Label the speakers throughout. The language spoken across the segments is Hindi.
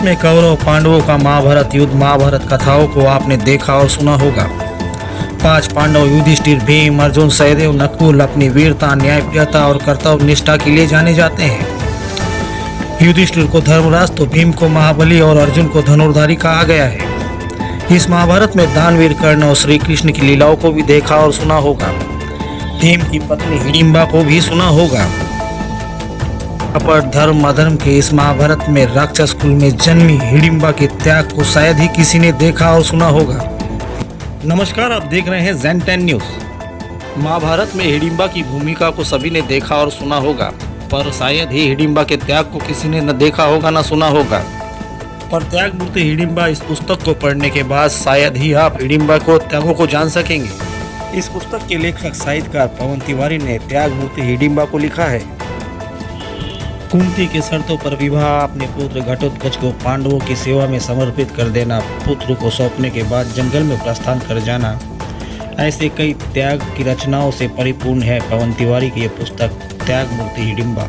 Speaker 1: में कौरव पांडवों का महाभारत युद्ध महाभारत कथाओं को आपने देखा और सुना होगा। 5 पांडव युधिष्ठिर, भीम, अर्जुन, सहदेव, नकुल अपनी वीरता, न्यायप्रियता और कर्तव्य निष्ठा के लिए जाने जाते हैं। युधिष्ठिर को धर्मराज तो भीम को महाबली और अर्जुन को धनुर्धारी कहा गया है। इस महाभारत में दानवीर कर्ण और श्री कृष्ण की लीलाओं को भी देखा और सुना होगा। भीम की पत्नी हिडिंबा को भी सुना होगा। अपर धर्म अधर्म के इस महाभारत में राक्षस कुल में जन्मी हिडिंबा के त्याग को शायद ही किसी ने देखा और सुना होगा। नमस्कार, आप देख रहे हैं Zen10 न्यूज़। महाभारत में हिडिंबा की भूमिका को सभी ने देखा और सुना होगा, पर शायद ही हिडिंबा के त्याग को किसी ने न देखा होगा न सुना होगा। पर त्याग मूर्ति हिडिंबा इस पुस्तक को पढ़ने के बाद शायद ही आप हिडिंबा को त्यागों को जान सकेंगे। इस पुस्तक के लेखक साहित्यकार पवन तिवारी ने त्याग मूर्ति हिडिंबा को लिखा है। कुंती के शर्तों पर विवाह, अपने पुत्र घटोत्कच को पांडवों की सेवा में समर्पित कर देना, पुत्र को सौंपने के बाद जंगल में प्रस्थान कर जाना, ऐसे कई त्याग की रचनाओं से परिपूर्ण है पवन तिवारी की यह पुस्तक त्याग मूर्ति हिडिंबा,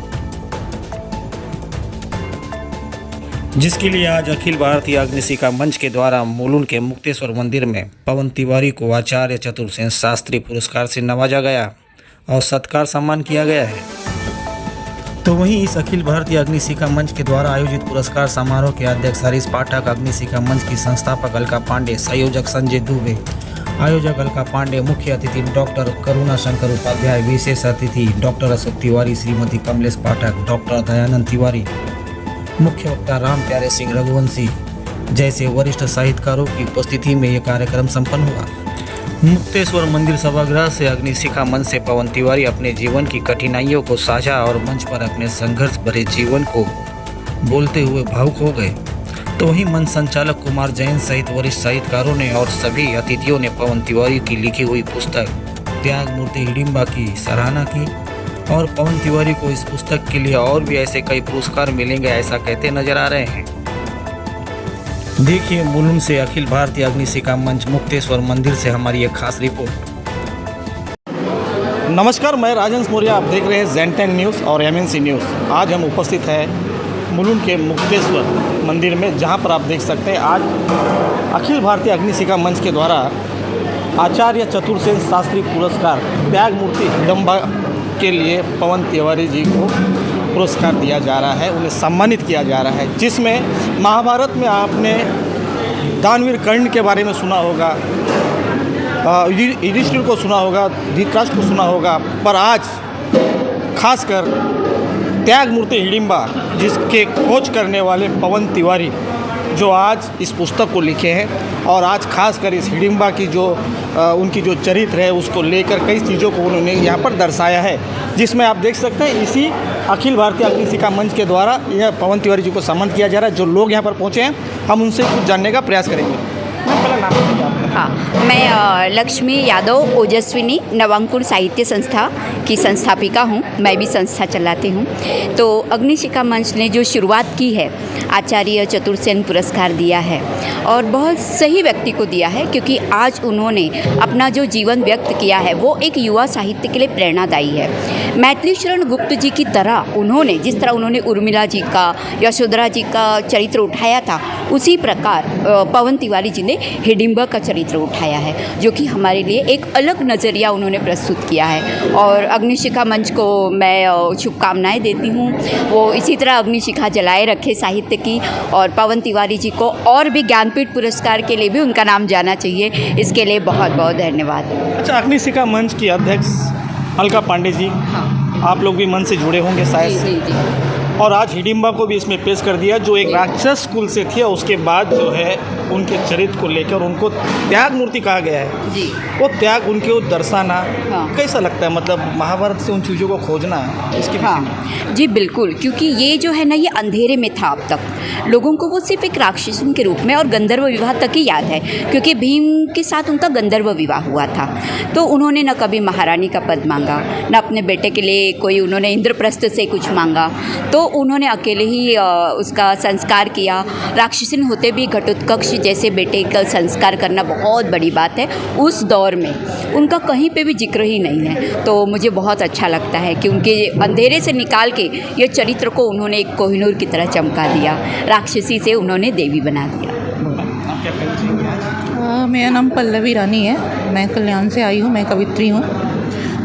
Speaker 1: जिसके लिए आज अखिल भारतीय अग्निशिखा मंच के द्वारा मुलुंड के मुक्तेश्वर मंदिर में पवन तिवारी को आचार्य चतुर्सेन शास्त्री पुरस्कार से नवाजा गया और सत्कार सम्मान किया गया है। तो वहीं इस अखिल भारतीय अग्निशिखा मंच के द्वारा आयोजित पुरस्कार समारोह के अध्यक्ष हरीश पाठक, अग्निशिखा मंच की संस्थापक अलका पांडे, संयोजक संजय दुबे, आयोजक अलका पांडे, मुख्य अतिथि डॉक्टर करुणा शंकर उपाध्याय, विशेष अतिथि डॉक्टर अशोक तिवारी, श्रीमती कमलेश पाठक, डॉक्टर दयानंद तिवारी, मुख्य वक्ता राम प्यारे सिंह रघुवंशी जैसे वरिष्ठ साहित्यकारों की उपस्थिति में यह कार्यक्रम संपन्न हुआ। मुक्तेश्वर मंदिर सभागृह से अग्निशिखा मंच से पवन तिवारी अपने जीवन की कठिनाइयों को साझा और मंच पर अपने संघर्ष भरे जीवन को बोलते हुए भावुक हो गए। तो वहीं मंच संचालक कुमार जैन सहित वरिष्ठ साहित्यकारों ने और सभी अतिथियों ने पवन तिवारी की लिखी हुई पुस्तक त्याग मूर्ति हिडिंबा की सराहना की और पवन तिवारी को इस पुस्तक के लिए और भी ऐसे कई पुरस्कार मिलेंगे ऐसा कहते नजर आ रहे हैं। देखिए मुलुंड से अखिल भारतीय अग्निशिखा मंच मुक्तेश्वर मंदिर से हमारी एक खास रिपोर्ट।
Speaker 2: नमस्कार, मैं राजहंस मौर्य, आप देख रहे हैं Zen10 न्यूज़ और MNC न्यूज़। आज हम उपस्थित हैं मुलुंड के मुक्तेश्वर मंदिर में, जहां पर आप देख सकते हैं आज अखिल भारतीय अग्निशिखा मंच के द्वारा आचार्य चतुर्सेन शास्त्री पुरस्कार त्याग मूर्ति हिडिंबा के लिए पवन तिवारी जी को पुरस्कार दिया जा रहा है, उन्हें सम्मानित किया जा रहा है। जिसमें महाभारत में आपने दानवीर कर्ण के बारे में सुना होगा, युधिष्ठिर को सुना होगा, धृतराष्ट्र को सुना होगा, पर आज खासकर त्याग मूर्ति हिडिंबा जिसके खोज करने वाले पवन तिवारी जो आज इस पुस्तक को लिखे हैं और आज खासकर इस हिडिंबा की जो उनकी जो चरित्र है उसको लेकर कई चीज़ों को उन्होंने यहाँ पर दर्शाया है, जिसमें आप देख सकते हैं इसी अखिल भारतीय अग्निशिखा मंच के द्वारा यह पवन तिवारी जी को सम्मानित किया जा रहा है। जो लोग यहाँ पर पहुँचे हैं हम उनसे कुछ जानने का प्रयास करेंगे। पहला नाम बताइए आपका।
Speaker 3: हाँ, मैं लक्ष्मी यादव ओजस्विनी नवांकुर साहित्य संस्था की संस्थापिका हूँ। मैं भी संस्था चलाती हूँ। तो अग्निशिखा मंच ने जो शुरुआत की है, आचार्य चतुर्सेन पुरस्कार दिया है और बहुत सही व्यक्ति को दिया है, क्योंकि आज उन्होंने अपना जो जीवन व्यक्त किया है वो एक युवा साहित्य के लिए प्रेरणादायी है। मैथिली शरण गुप्त जी की तरह उन्होंने जिस तरह उन्होंने उर्मिला जी का, यशोधरा जी का चरित्र उठाया था, उसी प्रकार पवन तिवारी जी ने हिडिंबा का चरित्र उठाया है, जो कि हमारे लिए एक अलग नज़रिया उन्होंने प्रस्तुत किया है। और अग्निशिखा मंच को मैं शुभकामनाएं देती हूँ, वो इसी तरह अग्निशिखा जलाए रखे साहित्य की, और पवन तिवारी जी को और भी ज्ञानपीठ पुरस्कार के लिए भी उनका नाम जाना चाहिए। इसके लिए बहुत बहुत धन्यवाद।
Speaker 2: अच्छा, अग्निशिखा मंच की अध्यक्ष अलका पांडे जी,
Speaker 3: हाँ,
Speaker 2: आप लोग भी मन से जुड़े होंगे शायद से।
Speaker 3: जी।
Speaker 2: और आज हिडिंबा को भी इसमें पेश कर दिया, जो एक राक्षस कुल से थी और उसके बाद जो है उनके चरित्र को लेकर उनको त्याग मूर्ति कहा गया है
Speaker 3: जी।
Speaker 2: वो त्याग उनके दर्शाना,
Speaker 3: हाँ।
Speaker 2: कैसा लगता है? मतलब महाभारत से उन चीज़ों को खोजना इसके विषय में।
Speaker 3: हाँ जी, बिल्कुल, क्योंकि ये जो है ना, ये अंधेरे में था अब तक। लोगों को वो सिर्फ एक राक्षसन के रूप में और गंधर्व विवाह तक ही याद है, क्योंकि भीम के साथ उनका गंधर्व विवाह हुआ था। तो उन्होंने न कभी महारानी का पद मांगा, न अपने बेटे के लिए कोई उन्होंने इंद्रप्रस्थ से कुछ मांगा। तो उन्होंने अकेले ही उसका संस्कार किया। राक्षसिन होते भी घटोत्कच जैसे बेटे का संस्कार करना बहुत बड़ी बात है। उस दौर में उनका कहीं पे भी जिक्र ही नहीं है। तो मुझे बहुत अच्छा लगता है कि उनके अंधेरे से निकाल के ये चरित्र को उन्होंने एक कोहिनूर की तरह चमका दिया, राक्षसी से उन्होंने देवी बना दिया।
Speaker 4: मेरा नाम पल्लवी रानी है, मैं कल्याण से आई हूँ, मैं कवित्री हूँ।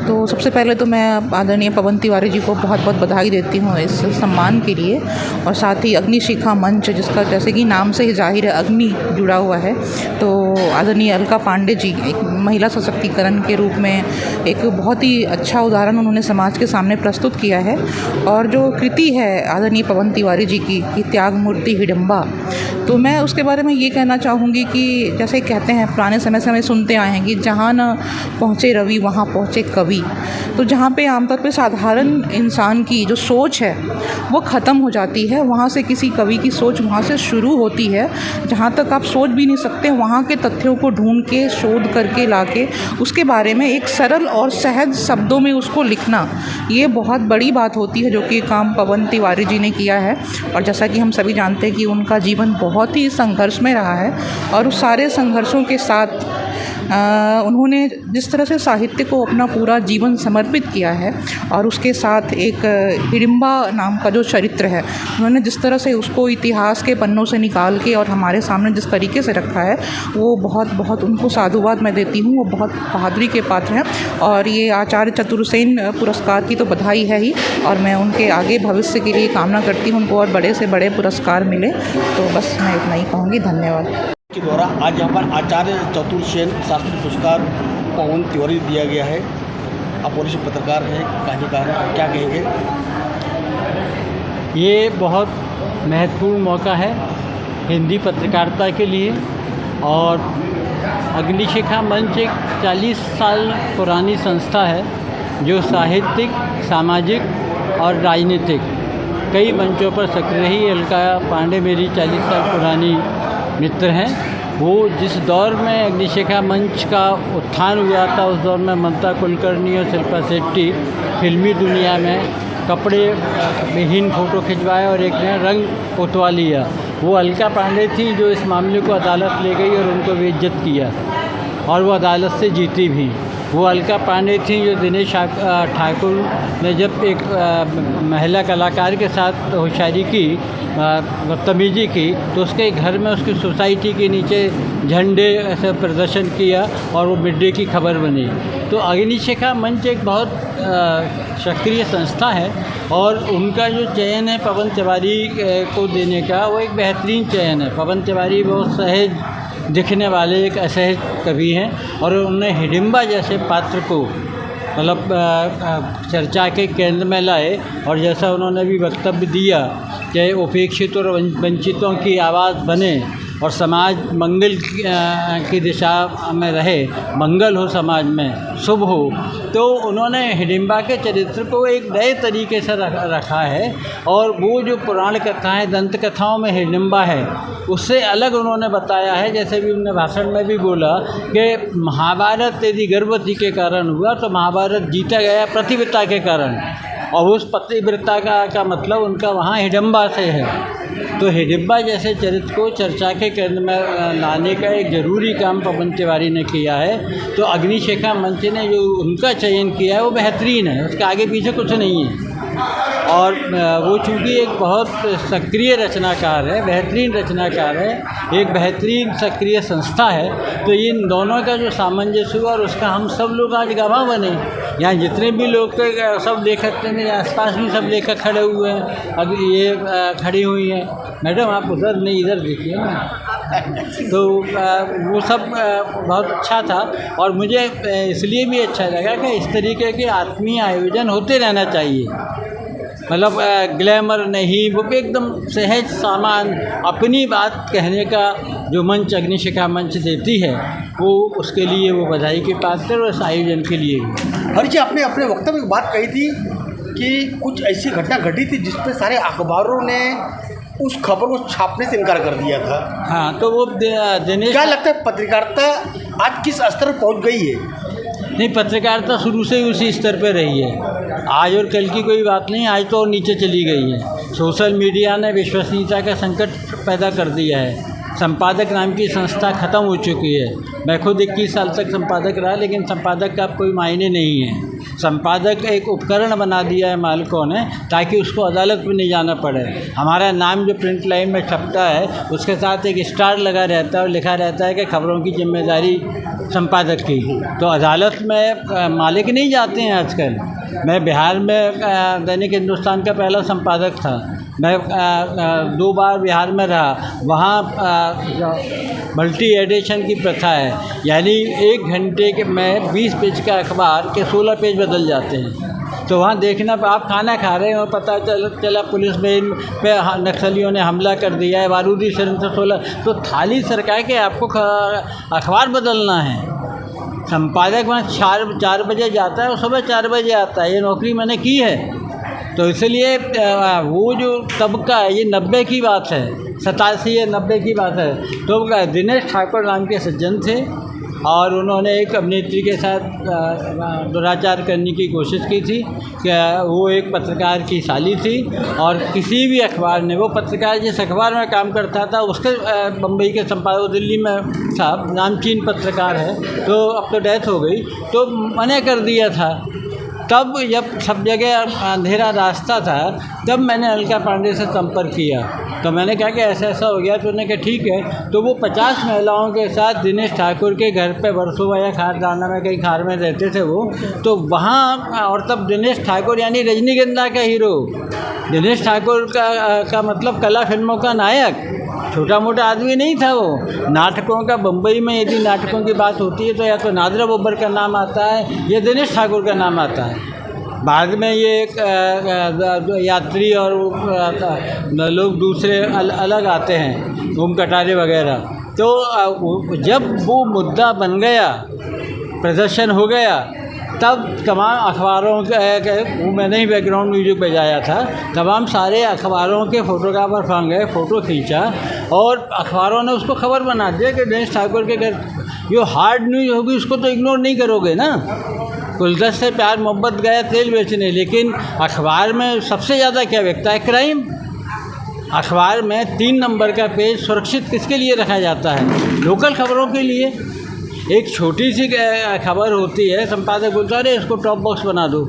Speaker 4: तो सबसे पहले तो मैं आदरणीय पवन तिवारी जी को बहुत बहुत बधाई देती हूँ इस सम्मान के लिए, और साथ ही अग्निशिखा मंच, जिसका जैसे कि नाम से ही जाहिर है अग्नि जुड़ा हुआ है, तो आदरणीय अलका पांडे जी एक महिला सशक्तिकरण के रूप में एक बहुत ही अच्छा उदाहरण उन्होंने समाज के सामने प्रस्तुत किया है। और जो कृति है आदरणीय पवन तिवारी जी की त्याग मूर्ति हिडिंबा, तो मैं उसके बारे में ये कहना चाहूँगी कि जैसे कहते हैं पुराने समय से हमें सुनते आए हैं कि जहाँ न पहुँचे रवि वहाँ पहुँचे कवि। तो जहाँ पे आमतौर पे साधारण इंसान की जो सोच है वो ख़त्म हो जाती है, वहाँ से किसी कवि की सोच वहाँ से शुरू होती है। जहाँ तक आप सोच भी नहीं सकते, वहाँ के तथ्यों को ढूंढ के शोध करके लाके उसके बारे में एक सरल और सहज शब्दों में उसको लिखना, ये बहुत बड़ी बात होती है, जो कि काम पवन तिवारी जी ने किया है। और जैसा कि हम सभी जानते हैं कि उनका जीवन बहुत ही संघर्ष में रहा है, और उस सारे संघर्षों के साथ उन्होंने जिस तरह से साहित्य को अपना पूरा जीवन समर्पित किया है, और उसके साथ एक हिडिंबा नाम का जो चरित्र है, उन्होंने जिस तरह से उसको इतिहास के पन्नों से निकाल के और हमारे सामने जिस तरीके से रखा है, वो बहुत बहुत उनको साधुवाद मैं देती हूँ। वो बहुत बहादुरी के पात्र हैं, और ये आचार्य चतुर्सेन पुरस्कार की तो बधाई है ही, और मैं उनके आगे भविष्य के लिए कामना करती हूँ उनको और बड़े से बड़े पुरस्कार मिले। तो बस मैं इतना ही कहूँगी, धन्यवाद।
Speaker 5: के द्वारा आज यहाँ पर आचार्य चतुर्सेन शास्त्री पुरस्कार पवन तिवारी दिया गया है। आप वरिष्ठ पत्रकार हैं, कहानीकार हैं, क्या कहेंगे?
Speaker 6: ये बहुत महत्वपूर्ण मौका है हिंदी पत्रकारिता के लिए, और अग्निशिखा मंच एक 40 साल पुरानी संस्था है जो साहित्यिक, सामाजिक और राजनीतिक कई मंचों पर सक्रिय रही। अलका पांडे मेरी 40 साल पुरानी मित्र हैं। वो जिस दौर में अग्निशिखा मंच का उत्थान हुआ था, उस दौर में ममता कुलकर्णी और शिल्पा शेट्टी फिल्मी दुनिया में कपड़े विहीन फ़ोटो खिंचवाए और एक ने रंग पोतवा लिया। वो अलका पांडे थी जो इस मामले को अदालत ले गई और उनको बेइज्जत किया, और वो अदालत से जीती भी। वो अलका पांडे थी जो दिनेश ठाकुर ने जब एक महिला कलाकार के साथ होशियारी की, बदतमीजी की, तो उसके घर में उसकी सोसाइटी के नीचे झंडे ऐसे प्रदर्शन किया और वो मिड डे की खबर बनी। तो अग्निशिखा मंच एक बहुत सक्रिय संस्था है, और उनका जो चयन है पवन तिवारी को देने का, वो एक बेहतरीन चयन है। पवन तिवारी बहुत सहज दिखने वाले एक असहज कवि हैं, और उन्होंने हिडिंबा जैसे पात्र को मतलब चर्चा के केंद्र में लाए। और जैसा उन्होंने भी वक्तव्य दिया कि उपेक्षित और वंचितों की आवाज़ बने और समाज मंगल की दिशा में रहे, मंगल हो समाज में, शुभ हो, तो उन्होंने हिडिंबा के चरित्र को एक नए तरीके से रखा है। और वो जो पुराण कथाएँ, दंत कथाओं में हिडिंबा है, उससे अलग उन्होंने बताया है। जैसे भी उन्होंने भाषण में भी बोला कि महाभारत यदि गर्भवती के कारण हुआ तो महाभारत जीता गया प्रतिव्रता के कारण, और उस पतिव्रता का मतलब उनका वहाँ हिडिंबा से है। तो हिडिंबा जैसे चरित्र को चर्चा के केंद्र में लाने का एक ज़रूरी काम पवन तिवारी ने किया है। तो अग्निशिखा मंच ने जो उनका चयन किया है वो बेहतरीन है, उसके आगे पीछे कुछ नहीं है। और वो चूँकि एक बहुत सक्रिय रचनाकार है, बेहतरीन रचनाकार है, एक बेहतरीन सक्रिय संस्था है, तो इन दोनों का जो सामंजस्य हुआ और उसका हम सब लोग आज गवाह बने। यहाँ जितने भी लोग थे, सब लेखक थे, मेरे आसपास भी सब लेखक खड़े हुए हैं, अभी ये खड़ी हुई हैं। मैडम आप उधर नहीं, इधर देखिए ना। तो वो सब बहुत अच्छा था, और मुझे इसलिए भी अच्छा लगा कि इस तरीके के आत्मीय आयोजन होते रहना चाहिए। मतलब ग्लैमर नहीं, वो एकदम सहज सामान अपनी बात कहने का जो मंच अग्निशिखा मंच देती है, वो उसके लिए वो बधाई के पात्र और उस आयोजन के लिए भी।
Speaker 5: हर जी आपने अपने वक्तव्य में बात कही थी कि कुछ ऐसी घटना घटी थी जिस पर सारे अखबारों ने उस खबर को छापने से इनकार कर दिया था।
Speaker 6: हाँ, तो वो दिनेश,
Speaker 5: क्या लगता है पत्रकारिता आज किस स्तर पर पहुंच गई है?
Speaker 6: नहीं, पत्रकारिता शुरू से ही उसी स्तर पे रही है। आज और कल की कोई बात नहीं, आज तो और नीचे चली गई है। सोशल मीडिया ने विश्वसनीयता का संकट पैदा कर दिया है। संपादक नाम की संस्था ख़त्म हो चुकी है। मैं खुद 21 साल तक संपादक रहा, लेकिन संपादक का अब कोई मायने नहीं है। संपादक एक उपकरण बना दिया है मालिकों ने, ताकि उसको अदालत में नहीं जाना पड़े। हमारा नाम जो प्रिंट लाइन में छपता है, उसके साथ एक स्टार लगा रहता है और लिखा रहता है कि खबरों की जिम्मेदारी संपादक की। तो अदालत में मालिक नहीं जाते हैं आजकल। मैं बिहार में दैनिक हिंदुस्तान का पहला संपादक था। मैं 2 बार बिहार में रहा। वहाँ मल्टी एडिशन की प्रथा है, यानी 1 घंटे के में 20 पेज का अखबार के 16 पेज बदल जाते हैं। तो वहाँ देखना, आप खाना खा रहे हो, पता चला पुलिस में पे नक्सलियों ने हमला कर दिया है, बारूदी शरण से 16, तो थाली सरका के आपको अखबार बदलना है। संपादक वहाँ 4 बजे जाता है और सुबह 4 बजे आता है। ये नौकरी मैंने की है। तो इसलिए वो जो तबका है, ये 90 की बात है, 87 या 90 की बात है। तो दिनेश ठाकुर नाम के सज्जन थे और उन्होंने एक अभिनेत्री के साथ दुराचार करने की कोशिश की थी। कि वो एक पत्रकार की साली थी और किसी भी अखबार ने, वो पत्रकार जिस अखबार में काम करता था उसके बम्बई के संपादक, दिल्ली में था, नामचीन पत्रकार है, तो अब तो डेथ हो गई, तो मना कर दिया था। तब जब सब जगह अंधेरा रास्ता था, तब मैंने अलका पांडे से संपर्क किया। तो मैंने कहा कि ऐसा ऐसा हो गया। तो उन्होंने कहा ठीक है। तो वो 50 महिलाओं के साथ दिनेश ठाकुर के घर पे वर्सोवा या खारदाना में, कहीं खार में रहते थे वो। तो वहाँ, और तब दिनेश ठाकुर यानी रजनीगंधा का हीरो, दिनेश ठाकुर का मतलब कला फिल्मों का नायक, छोटा मोटा आदमी नहीं था वो। नाटकों का, बम्बई में यदि नाटकों की बात होती है तो या तो नादरा बब्बर का नाम आता है या दिनेश ठाकुर का नाम आता है। बाद में ये एक यात्री और लोग दूसरे अलग आते हैं, घूम कटारे वगैरह। तो जब वो मुद्दा बन गया, प्रदर्शन हो गया, तब तमाम अखबारों के, वो मैंने ही बैकग्राउंड म्यूजिक बजाया था, तमाम सारे अखबारों के फोटोग्राफर फंस गए, फ़ोटो खींचा और अखबारों ने उसको खबर बना दिया कि दिनेश ठाकुर के घर। जो हार्ड न्यूज़ होगी उसको तो इग्नोर नहीं करोगे ना। गुलदस्त से प्यार मोहब्बत गया तेल बेचने, लेकिन अखबार में सबसे ज़्यादा क्या बिकता है? क्राइम। अखबार में 3 नंबर का पेज सुरक्षित किसके लिए रखा जाता है? लोकल खबरों के लिए। एक छोटी सी खबर होती है, संपादक बोलता है अरे इसको टॉप बॉक्स बना दो,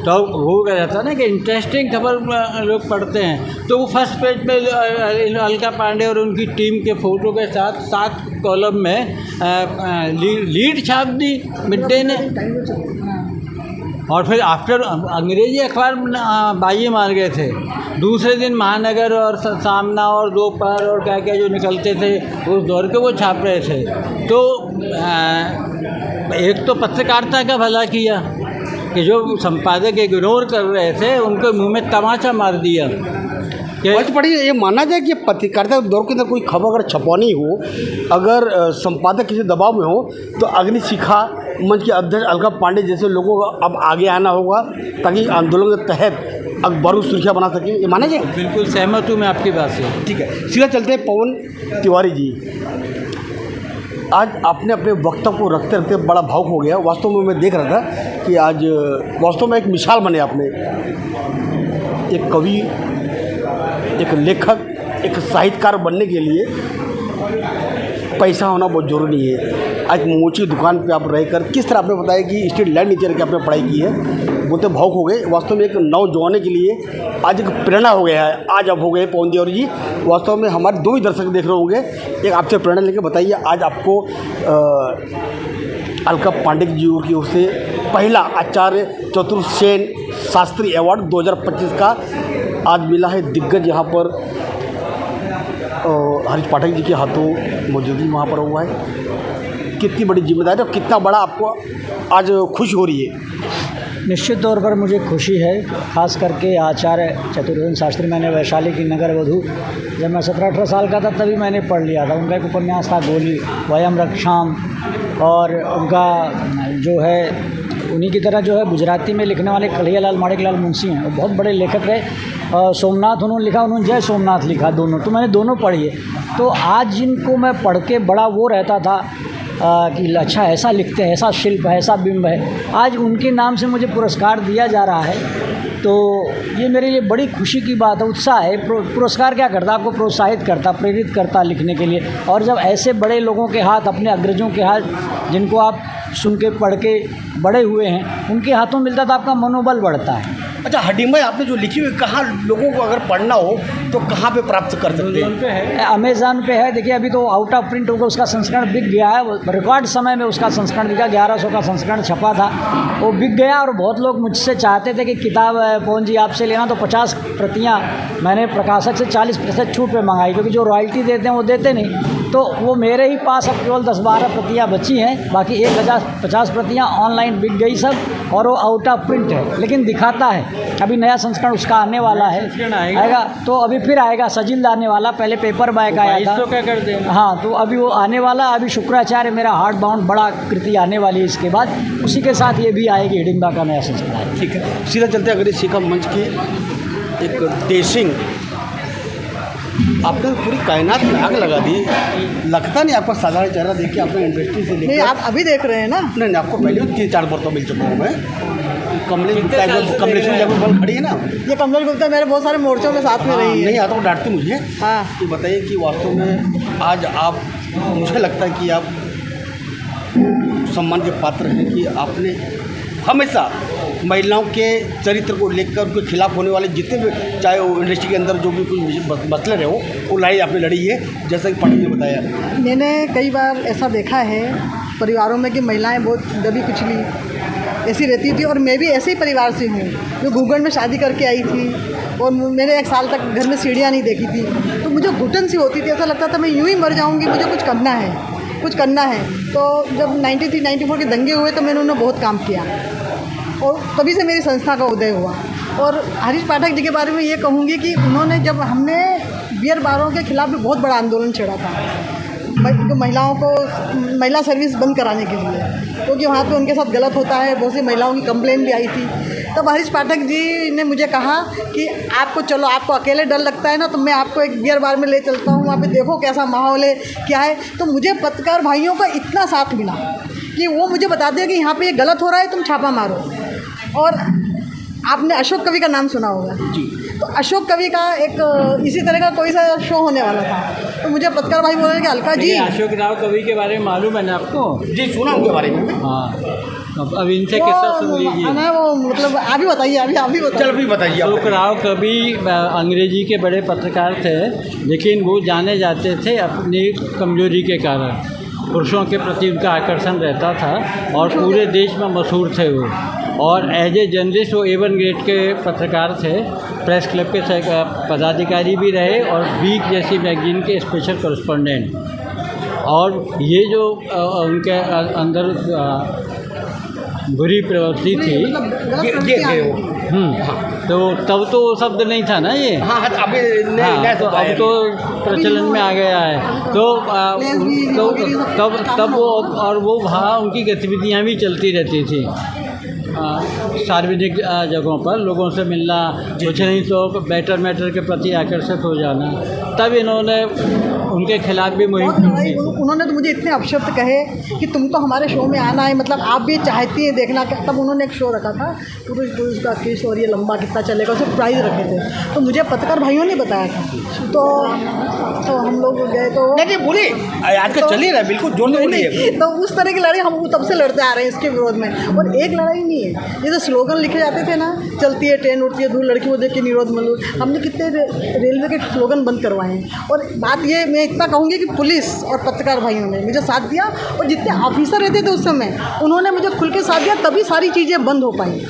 Speaker 6: तो वो कहता है ना कि इंटरेस्टिंग खबर लोग पढ़ते हैं। तो वो फर्स्ट पेज पे अलका पांडे और उनकी टीम के फ़ोटो के साथ 7 कॉलम में लीड छाप दी मिड डे ने। और फिर आफ्टर अंग्रेजी अखबार बाजी मार गए थे। दूसरे दिन महानगर और सामना और दोपहर और क्या क्या जो निकलते थे उस दौर के, वो छाप रहे थे। तो एक तो पत्रकारिता का भला किया कि जो संपादक इग्नोर कर रहे थे उनके मुंह में तमाचा मार दिया।
Speaker 5: बस पढ़िए, ये माना जाए कि पत्रकारिता दौर के अंदर कोई खबर अगर छपवानी हो, अगर संपादक किसी दबाव में हो, तो अग्निशिखा मंच के अध्यक्ष अलका पांडे जैसे लोगों को अब आगे आना होगा ताकि आंदोलन के तहत अखबारों सुर्खियाँ बना सकें। ये माना जाए?
Speaker 6: बिल्कुल सहमत हूँ मैं आपकी बात से।
Speaker 5: ठीक है, सीधा चलते हैं पवन तिवारी जी। आज आपने अपने वक्तव्य को रखते रखते बड़ा भावुक हो गया। वास्तव में मैं देख रहा था कि आज वास्तव में एक मिसाल बने आपने। एक कवि, एक लेखक, एक साहित्यकार बनने के लिए पैसा होना बहुत ज़रूरी है। आज मोची दुकान पे आप रहकर किस तरह आपने बताया कि स्ट्रीट लाइट नीचे रह के आपने पढ़ाई की है, बोलते भावुक हो गए। वास्तव में एक नौजवान के लिए आज एक प्रेरणा हो गया है। आज आप हो गए पवन तिवारी जी, वास्तव में हमारे 2 ही दर्शक देख रहे होंगे। एक आपसे प्रेरणा लेकर बताइए, आज आपको अलका पांडे जी की ओर से पहला आचार्य चतुर्सेन शास्त्री अवार्ड 2025 का आज मिला है। दिग्गज यहाँ पर हरीश पाठक जी के हाथों मौजूदगी वहाँ पर हुआ है। कितनी बड़ी जिम्मेदारी और कितना बड़ा आपको आज खुशी हो रही है?
Speaker 7: निश्चित तौर पर मुझे खुशी है, ख़ास करके आचार्य चतुर्सेन शास्त्री, मैंने वैशाली की नगर वधू जब मैं 17-18 साल का था तभी मैंने पढ़ लिया था। उनका एक उपन्यास था गोली, वयम रक्षाम, और उनका जो है उन्हीं की तरह जो है गुजराती में लिखने वाले कन्हैयालाल माणिकलाल मुंशी हैं, वो बहुत बड़े लेखक रहे। सोमनाथ उन्होंने लिखा, उन्होंने जय सोमनाथ लिखा, दोनों, तो मैंने दोनों पढ़ी है। तो आज जिनको मैं पढ़ के बड़ा वो रहता था कि अच्छा ऐसा लिखते हैं, ऐसा शिल्प है, ऐसा बिंब है, आज उनके नाम से मुझे पुरस्कार दिया जा रहा है। तो ये मेरे लिए बड़ी खुशी की बात है, उत्साह है। पुरस्कार क्या करता, आपको प्रोत्साहित करता, प्रेरित करता लिखने के लिए। और जब ऐसे बड़े लोगों के हाथ, अपने अग्रजों के हाथ, जिनको आप सुन के पढ़ के बड़े हुए हैं, उनके हाथों मिलता तो आपका मनोबल बढ़ता है।
Speaker 5: अच्छा, हडिम्बा आपने जो लिखी हुई, कहाँ लोगों को अगर पढ़ना हो तो कहाँ पे प्राप्त कर सकते हैं?
Speaker 7: अमेज़न पे है। देखिए अभी तो आउट ऑफ प्रिंट होगा, उसका संस्करण बिक गया है। रिकॉर्ड समय में उसका संस्करण बिका, 1100 का संस्करण छपा था, वो बिक गया। और बहुत लोग मुझसे चाहते थे कि किताब पवन जी आपसे लेना, तो 50 प्रतियाँ मैंने प्रकाशक से 40% छूट पे मंगाई, क्योंकि जो रॉयल्टी देते हैं वो देते नहीं। तो वो मेरे ही पास अब केवल 10-12 प्रतियाँ बची हैं, बाकी 1050 प्रतियाँ ऑनलाइन बिक गई सब, और वो आउट ऑफ प्रिंट है, लेकिन दिखाता है। अभी नया संस्करण उसका आने वाला है, आएगा तो अभी फिर आएगा, सजिल आने वाला, पहले पेपर बैक आया था।
Speaker 6: क्या कर दें?
Speaker 7: हाँ, तो अभी वो आने वाला। अभी शुक्राचार्य मेरा हार्ड बाउंड बड़ा कृति आने वाली है इसके बाद, उसी के साथ ये भी आएगी, हिडिंबा का नया संस्करण।
Speaker 5: ठीक है, सीधा चलते हैं अगली शिखा मंच की एक डेशिंग। आपने पूरी कायनात में आग लगा दी। लगता नहीं आपका साधारण चेहरा देख के, आपने इंडस्ट्री से
Speaker 8: नहीं,
Speaker 5: लेकर,
Speaker 8: आप अभी देख रहे हैं ना।
Speaker 5: नहीं आपको पहले भी 3-4 बार तो मिल चुका हूँ मैं। कमलेश्वरी जब बल खड़ी है ना,
Speaker 8: ये कमलेश गुप्ता मेरे बहुत सारे मोर्चों में साथ में रही है।
Speaker 5: नहीं आता, वो डांटती मुझे।
Speaker 8: हाँ,
Speaker 5: ये बताइए कि वास्तव में आज आप, मुझे लगता है कि आप सम्मान के पात्र हैं कि आपने हमेशा महिलाओं के चरित्र को लेकर उनके खिलाफ होने वाले जितने भी, चाहे वो इंडस्ट्री के अंदर जो भी कोई मसले रहे हो, वो लड़ाई आपने लड़ी है, जैसा कि पाठक ने बताया।
Speaker 8: मैंने कई बार ऐसा देखा है परिवारों में कि महिलाएं बहुत दबी कुचली ऐसी रहती थी, और मैं भी ऐसे ही परिवार से हूँ जो घूंघट में शादी करके आई थी, और मैंने 1 साल तक घर में सीढ़ियाँ नहीं देखी थी, तो मुझे घुटन सी होती थी, ऐसा लगता था मैं यूँ ही मर जाऊँगी, मुझे कुछ करना है, कुछ करना है। तो जब 93-94 के दंगे हुए तो मैंने उन्हें बहुत काम किया, और तभी से मेरी संस्था का उदय हुआ। और हरीश पाठक जी के बारे में ये कहूँगी कि उन्होंने, जब हमने बियर बारों के खिलाफ भी बहुत बड़ा आंदोलन छेड़ा था, तो महिलाओं को महिला सर्विस बंद कराने के लिए, क्योंकि वहाँ पे उनके साथ गलत होता है, बहुत सी महिलाओं की कंप्लेंट भी आई थी। तब हरीश पाठक जी ने मुझे कहा कि आपको, चलो आपको अकेले डर लगता है ना, तो मैं आपको एक बियर बार में ले चलता हूँ, वहाँ पे देखो कैसा माहौल है, क्या है। तो मुझे पत्रकार भाइयों का इतना साथ मिला कि वो मुझे बताते हैं कि यहाँ पे ये गलत हो रहा है, तुम छापा मारो। और आपने अशोक कवि का नाम सुना होगा जी, तो अशोक कवि का एक इसी तरह का कोई सा शो होने वाला था, तो मुझे पत्रकार भाई बोल रहे कि अलका जी,
Speaker 6: अशोक राव कवि के बारे में मालूम है ना आपको?
Speaker 5: जी, सुना उनके बारे में।
Speaker 6: हाँ, अब इनसे किस्सा सुन लीजिए
Speaker 8: ना, वो मतलब आप ही बताइए, आप ही बताइए।
Speaker 5: चलो भी बताइए।
Speaker 6: अशोक राव कवि अंग्रेजी के बड़े पत्रकार थे, लेकिन वो जाने जाते थे अपनी कमजोरी के कारण। पुरुषों के प्रति उनका आकर्षण रहता था, और पूरे देश में मशहूर थे वो। और एज ए जर्नलिस्ट वो A1 ग्रेड के पत्रकार थे, प्रेस क्लब के पदाधिकारी भी रहे, और वीक जैसी मैगजीन के स्पेशल कॉरेस्पॉन्डेंट। और ये जो उनके अंदर बुरी प्रवृत्ति थी, तो तब तो वो शब्द नहीं था ना ये।
Speaker 5: हाँ, तो
Speaker 6: अब तो प्रचलन में आ गया है। तो तब वो, और वो वहाँ उनकी गतिविधियाँ भी चलती रहती थी, सार्वजनिक जगहों पर लोगों से मिलना, कुछ नहीं तो बेटर मैटर के प्रति आकर्षित हो जाना। तब इन्होंने उनके खिलाफ भी मुहिम की।
Speaker 8: उन्होंने तो मुझे इतने अपशब्द कहे कि तुम तो हमारे शो में आना है, मतलब आप भी चाहती हैं देखना। तब उन्होंने एक शो रखा था पुरुष का केस, और ये लंबा कितना चलेगा, उसे प्राइज़ रखे थे, तो मुझे पत्रकार भाइयों ने बताया था। तो हम लोग गए, तो
Speaker 5: नहीं बोलिए, आज का चल ही रहा है, बिल्कुल जोर से बोलिए।
Speaker 8: तो उस तरह की लड़ाई हम तब से लड़ते आ रहे हैं इसके विरोध में। और एक लड़ाई नहीं है, जैसे स्लोगन लिखे जाते थे ना, चलती है ट्रेन, उड़ती है दूर, लड़की को देख के निरोध मलूद, हमने कितने रेलवे के स्लोगन बंद करवाए हैं। और बात ये, मैं इतना कहूँगी कि पुलिस और पत्रकार भाइयों ने मुझे साथ दिया, और जितने ऑफिसर रहते थे उस समय उन्होंने मुझे खुल के साथ दिया, तभी सारी चीज़ें बंद हो पाई।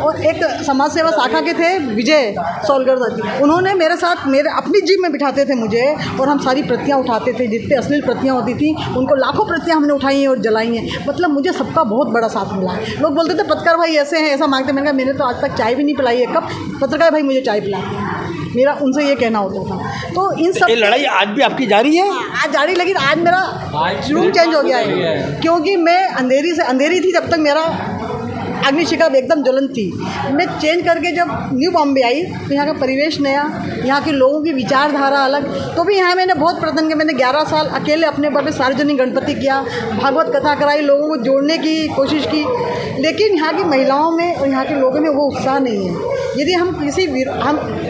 Speaker 8: और एक समाज सेवा शाखा के थे विजय सोलगर जी, उन्होंने मेरे साथ, मेरे अपनी जीप में बिठाते थे मुझे, और हम सारी प्रतियां उठाते थे, जितने अश्लील प्रतियां होती थी उनको लाखों प्रतियां हमने उठाई हैं और जलाई हैं। मतलब मुझे सबका बहुत बड़ा साथ मिला है। लोग बोलते थे पत्रकार भाई ऐसे हैं, ऐसा मांगते। मैंने कहा मैंने तो आज तक चाय भी नहीं पिलाई है, कब पत्रकार भाई मुझे चाय पिलाते हैं, मेरा उनसे ये कहना होता था। तो इन सब,
Speaker 5: ये लड़ाई आज भी आपकी जारी है?
Speaker 8: आज जारी, लेकिन आज मेरा रूम चेंज हो गया है, क्योंकि मैं अंधेरी थी जब तक मेरा अग्निशिखा एकदम ज्वलन थी। मैं चेंज करके जब न्यू बॉम्बे आई तो यहाँ का परिवेश नया, यहाँ के लोगों की विचारधारा अलग। तो भी यहाँ मैंने बहुत प्रयत्न किया। मैंने 11 साल अकेले अपने पर सार्वजनिक गणपति किया, भागवत कथा कराई, लोगों को जोड़ने की कोशिश की, लेकिन यहाँ की महिलाओं में और यहाँ के लोगों में वो उत्साह नहीं है। यदि हम किसी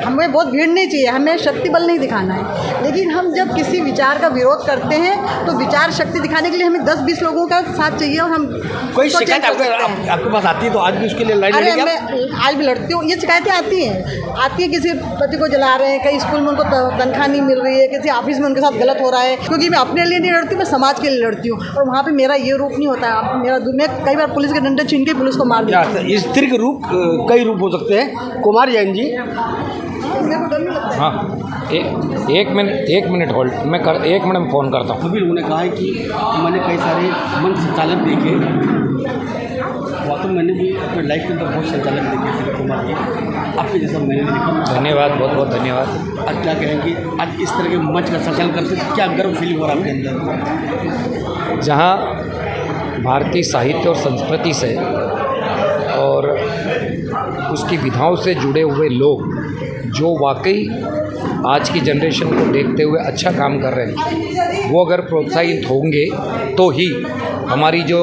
Speaker 8: हमें बहुत भीड़ नहीं चाहिए, हमें शक्ति बल नहीं दिखाना है, लेकिन हम जब किसी विचार का विरोध करते हैं तो विचार शक्ति दिखाने के लिए हमें 10-20 लोगों का साथ चाहिए और हम
Speaker 5: कोई शिकायत आपके पास आती है तो आज भी उसके लिए लड़
Speaker 8: अरे मैं आज भी लड़ती हूँ। ये शिकायतें आती हैं किसी पति को जला रहे हैं, कई स्कूल में उनको तनख्वाह नहीं मिल रही है, किसी ऑफिस में उनके साथ गलत हो रहा है, क्योंकि मैं अपने लिए नहीं लड़ती, मैं समाज के लिए लड़ती हूँ। और वहाँ पे मेरा ये रूप नहीं होता है, मैं कई बार पुलिस के डंडे छीन के पुलिस को मार दिया।
Speaker 5: स्त्री के रूप कई रूप हो सकते हैं। कुमार जैन जी,
Speaker 9: हाँ, एक मिनट होल्ड, एक मिनट में फ़ोन करता हूँ।
Speaker 5: अभी लोगों ने कहा है कि मैंने कई सारे मंच संचालक देखे, वास्तव में मैंने भी अपने लाइफ के अंदर बहुत संचालक देखे कुमार जी, आपके जैसा मैंने भी देखा।
Speaker 9: धन्यवाद, बहुत बहुत धन्यवाद।
Speaker 5: आज क्या कहेंगे, आज इस तरह के मंच का संचालन करते क्या गर्व फील हो रहा है आपके अंदर?
Speaker 9: जहाँ भारतीय साहित्य और संस्कृति से और उसकी विधाओं से जुड़े हुए लोग जो वाकई आज की जनरेशन को देखते हुए अच्छा काम कर रहे हैं, वो अगर प्रोत्साहित होंगे तो ही हमारी जो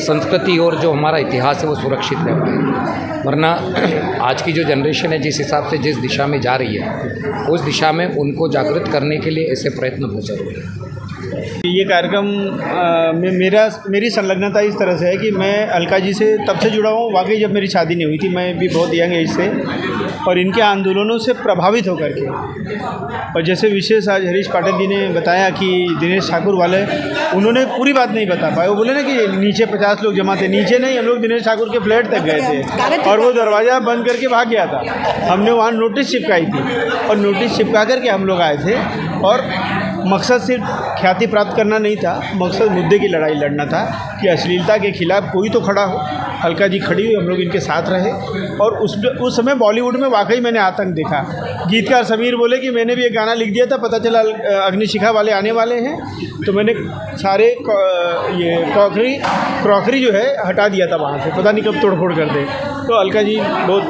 Speaker 9: संस्कृति और जो हमारा इतिहास है वो सुरक्षित रह पाएगा। वरना आज की जो जनरेशन है जिस हिसाब से जिस दिशा में जा रही है, उस दिशा में उनको जागृत करने के लिए ऐसे प्रयत्न बहुत ज़रूरी है।
Speaker 2: ये कार्यक्रम में मेरी संलग्नता इस तरह से है कि मैं अलका जी से तब से जुड़ा हूँ, वाकई जब मेरी शादी नहीं हुई थी, मैं भी बहुत यंग एज से, और इनके आंदोलनों से प्रभावित होकर के। और जैसे विशेष आज हरीश पाटिल जी ने बताया कि दिनेश ठाकुर वाले, उन्होंने पूरी बात नहीं बता पाए। वो बोले ना कि नीचे 50 लोग जमा थे, नीचे नहीं, हम लोग दिनेश ठाकुर के फ्लैट तक गए थे और वो दरवाज़ा बंद करके भाग गया था। हमने वहाँ नोटिस चिपकाई थी और नोटिस चिपका करके हम लोग आए थे, और मकसद सिर्फ ख्याति प्राप्त करना नहीं था, मकसद मुद्दे की लड़ाई लड़ना था कि अश्लीलता के खिलाफ कोई तो खड़ा हो। अलका जी खड़ी हुई, हम लोग इनके साथ रहे, और उस समय बॉलीवुड में वाकई मैंने आतंक देखा। गीतकार समीर बोले कि मैंने भी एक गाना लिख दिया था, पता चला अग्निशिखा वाले आने वाले हैं, तो मैंने सारे ये क्रॉकरी जो है हटा दिया था वहाँ से, पता नहीं कब तोड़फोड़ कर दे। तो अलका जी बहुत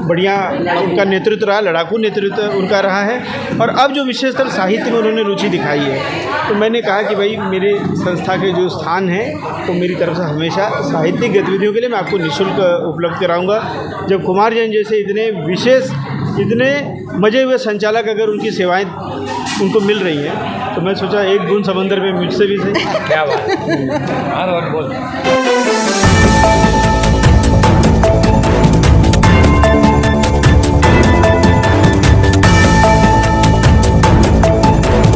Speaker 2: बढ़िया उनका नेतृत्व रहा, लड़ाकू नेतृत्व उनका रहा है। और अब जो विशेषतर साहित्य में उन्होंने रुचि दिखाई है, तो मैंने कहा कि भाई मेरे संस्था के जो स्थान है, तो मेरी तरफ से हमेशा साहित्यिक गतिविधियों के लिए मैं आपको निःशुल्क उपलब्ध कराऊंगा। जब कुमार जैन जैसे इतने विशेष, इतने मजे हुए संचालक अगर उनकी सेवाएं उनको मिल रही हैं, तो मैं सोचा एक बूंद समंदर में मुझसे भी सही।
Speaker 9: क्या बात है।